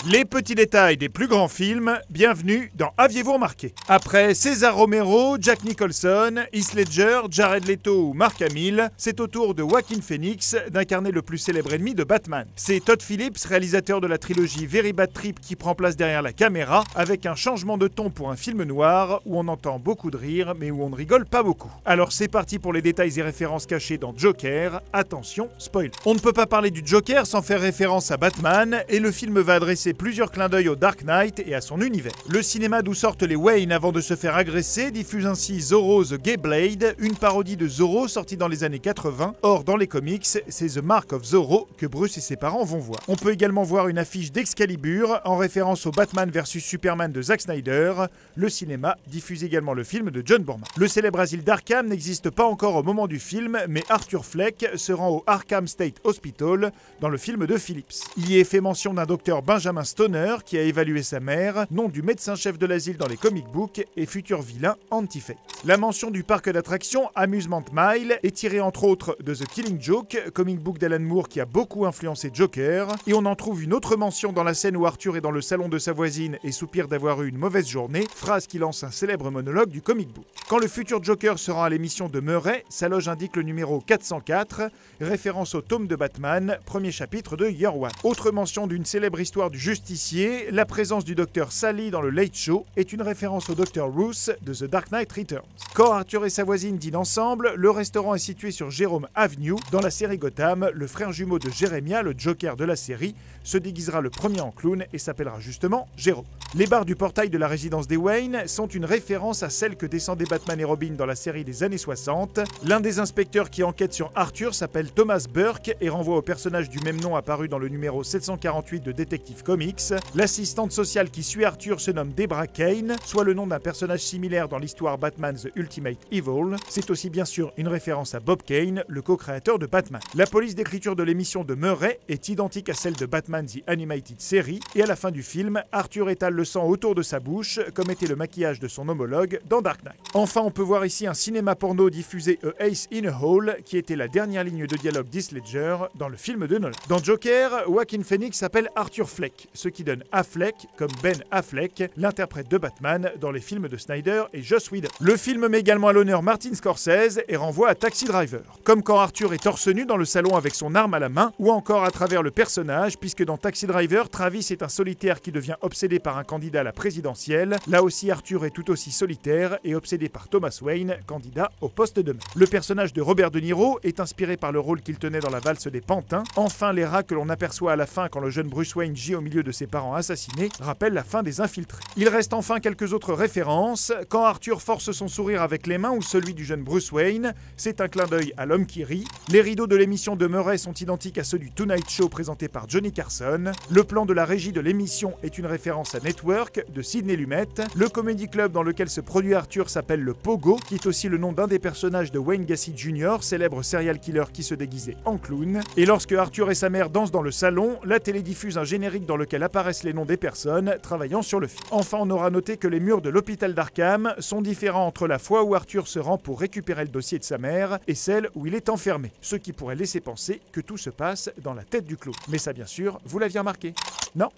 Les petits détails des plus grands films, bienvenue dans Aviez-vous remarqué? Après César Romero, Jack Nicholson, Heath Ledger, Jared Leto ou Mark Hamill, c'est au tour de Joaquin Phoenix d'incarner le plus célèbre ennemi de Batman. C'est Todd Phillips, réalisateur de la trilogie Very Bad Trip, qui prend place derrière la caméra, avec un changement de ton pour un film noir où on entend beaucoup de rire mais où on ne rigole pas beaucoup. Alors c'est parti pour les détails et références cachés dans Joker. Attention, spoil. On ne peut pas parler du Joker sans faire référence à Batman, et le film va adresser plusieurs clins d'œil au Dark Knight et à son univers. Le cinéma d'où sortent les Wayne avant de se faire agresser diffuse ainsi Zorro The Gay Blade, une parodie de Zorro sortie dans les années 80. Or, dans les comics, c'est The Mark of Zorro que Bruce et ses parents vont voir. On peut également voir une affiche d'Excalibur en référence au Batman vs Superman de Zack Snyder. Le cinéma diffuse également le film de John Boorman. Le célèbre asile d'Arkham n'existe pas encore au moment du film, mais Arthur Fleck se rend au Arkham State Hospital dans le film de Phillips. Il y est fait mention d'un docteur Benjamin Stoner qui a évalué sa mère, nom du médecin-chef de l'asile dans les comic books et futur vilain Anti-Fate. La mention du parc d'attractions Amusement Mile est tirée entre autres de The Killing Joke, comic book d'Alan Moore qui a beaucoup influencé Joker, et on en trouve une autre mention dans la scène où Arthur est dans le salon de sa voisine et soupire d'avoir eu une mauvaise journée, phrase qui lance un célèbre monologue du comic book. Quand le futur Joker se rend à l'émission de Murray, sa loge indique le numéro 404, référence au tome de Batman, premier chapitre de Year One. Autre mention d'une célèbre histoire du justicier, la présence du docteur Sally dans le Late Show est une référence au docteur Ruth de The Dark Knight Returns. Quand Arthur et sa voisine dînent ensemble, le restaurant est situé sur Jerome Avenue. Dans la série Gotham, le frère jumeau de Jeremiah, le Joker de la série, se déguisera le premier en clown et s'appellera justement Jérôme. Les barres du portail de la résidence des Wayne sont une référence à celle que descendaient Batman et Robin dans la série des années 60. L'un des inspecteurs qui enquête sur Arthur s'appelle Thomas Burke et renvoie au personnage du même nom apparu dans le numéro 748 de Detective Comics. L'assistante sociale qui suit Arthur se nomme Debra Kane, soit le nom d'un personnage similaire dans l'histoire Batman The Ultimate Evil. C'est aussi bien sûr une référence à Bob Kane, le co-créateur de Batman. La police d'écriture de l'émission de Murray est identique à celle de Batman The Animated Series, et à la fin du film, Arthur étale le sang autour de sa bouche, comme était le maquillage de son homologue dans Dark Knight. Enfin, on peut voir ici un cinéma porno diffusé A Ace in a Hole, qui était la dernière ligne de dialogue d'Heath Ledger dans le film de Nolan. Dans Joker, Joaquin Phoenix s'appelle Arthur Fleck, ce qui donne Affleck comme Ben Affleck, l'interprète de Batman dans les films de Snyder et Joss Whedon. Le film met également à l'honneur Martin Scorsese et renvoie à Taxi Driver, comme quand Arthur est torse nu dans le salon avec son arme à la main, ou encore à travers le personnage, puisque dans Taxi Driver, Travis est un solitaire qui devient obsédé par un candidat à la présidentielle. Là aussi, Arthur est tout aussi solitaire et obsédé par Thomas Wayne, candidat au poste de maire. Le personnage de Robert De Niro est inspiré par le rôle qu'il tenait dans la valse des pantins. Enfin, les rats que l'on aperçoit à la fin quand le jeune Bruce Wayne gît au milieu de ses parents assassinés rappellent la fin des Infiltrés. Il reste enfin quelques autres références. Quand Arthur force son sourire avec les mains ou celui du jeune Bruce Wayne, c'est un clin d'œil à l'homme qui rit. Les rideaux de l'émission de Murray sont identiques à ceux du Tonight Show présenté par Johnny Carson. Le plan de la régie de l'émission est une référence à Network de Sidney Lumet. Le comedy club dans lequel se produit Arthur s'appelle le Pogo, qui est aussi le nom d'un des personnages de Wayne Gacy Jr., célèbre serial killer qui se déguisait en clown. Et lorsque Arthur et sa mère dansent dans le salon, la télé diffuse un générique dans lequel apparaissent les noms des personnes travaillant sur le film. Enfin, on aura noté que les murs de l'hôpital d'Arkham sont différents entre la fois où Arthur se rend pour récupérer le dossier de sa mère et celle où il est enfermé, ce qui pourrait laisser penser que tout se passe dans la tête du clown. Mais ça, bien sûr, vous l'aviez remarqué, non ?